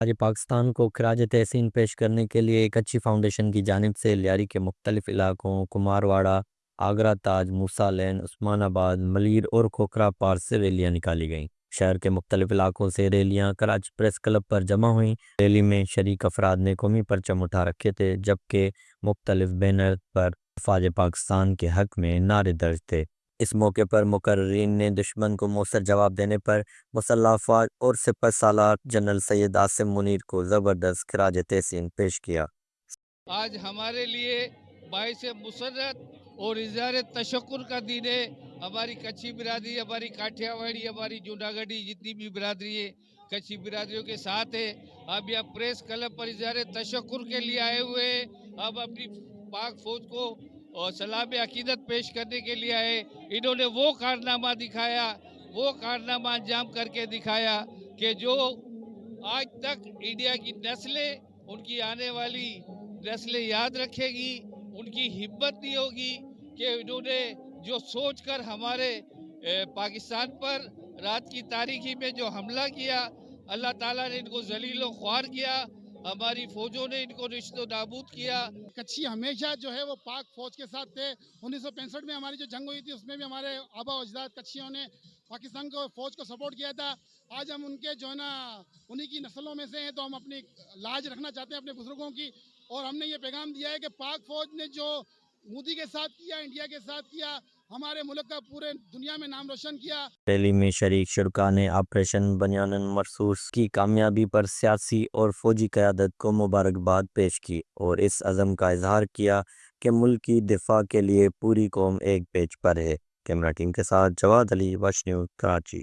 آج پاکستان کو خراج تحسین پیش کرنے کے لیے ایک اچھی فاؤنڈیشن کی جانب سے لیاری کے مختلف علاقوں کمارواڑہ، آگرہ تاج، موسیٰ لین، عثمان آباد، ملیر اور کھوکھرا پار سے ریلیاں نکالی گئیں۔ شہر کے مختلف علاقوں سے ریلیاں کراچی پریس کلب پر جمع ہوئیں۔ ریلی میں شریک افراد نے قومی پرچم اٹھا رکھے تھے، جبکہ مختلف بینر پر افواج پاکستان کے حق میں نعرے درج تھے۔ اس موقع پر مقررین نے دشمن کو مؤثر جواب دینے پر مسلح افواج اور سپہ سالار جنرل سید عاصم منیر کو زبردست خراج تحسین پیش کیا۔ آج ہمارے لیے باعث مسرت اور اظہار تشکر کا دن ہے۔ ہماری کچھی برادری، ہماری کاٹھیا واڑی، ہماری جوناگڑھی جتنی بھی برادری ہے کچھی برادریوں کے ساتھ ہے۔ اب یہاں پریس کلب پر اظہار تشکر کے لیے آئے ہوئے ہیں۔ اب اپنی پاک فوج کو اور سلام عقیدت پیش کرنے کے لیے آئے۔ انہوں نے وہ کارنامہ دکھایا، وہ کارنامہ انجام کر کے دکھایا کہ جو آج تک انڈیا کی نسلیں، ان کی آنے والی نسلیں یاد رکھے گی۔ ان کی ہمت نہیں ہوگی کہ انہوں نے جو سوچ کر ہمارے پاکستان پر رات کی تاریکی میں جو حملہ کیا، اللہ تعالیٰ نے ان کو ذلیل و خوار کیا، ہماری فوجوں نے ان کو نیست و نابود کیا۔ کچھی ہمیشہ جو ہے وہ پاک فوج کے ساتھ تھے۔ 1965 میں ہماری جو جنگ ہوئی تھی اس میں بھی ہمارے آبا و اجداد کچھیوں نے پاکستان کو فوج کو سپورٹ کیا تھا۔ آج ہم ان کے جو ہے نا انہی کی نسلوں میں سے ہیں، تو ہم اپنی لاج رکھنا چاہتے ہیں اپنے بزرگوں کی، اور ہم نے یہ پیغام دیا ہے کہ پاک فوج نے جو مودی کے ساتھ کیا، انڈیا کے ساتھ کیا، ہمارے ملک کا پورے دنیا میں نام روشن کیا۔ ریلی میں شریک شرکاء نے آپریشن بنیان مرصوص کی کامیابی پر سیاسی اور فوجی قیادت کو مبارکباد پیش کی اور اس عزم کا اظہار کیا کہ ملک کی دفاع کے لیے پوری قوم ایک پیج پر ہے۔ کیمرہ ٹیم کے ساتھ جواد علی، وش نیوز، کراچی۔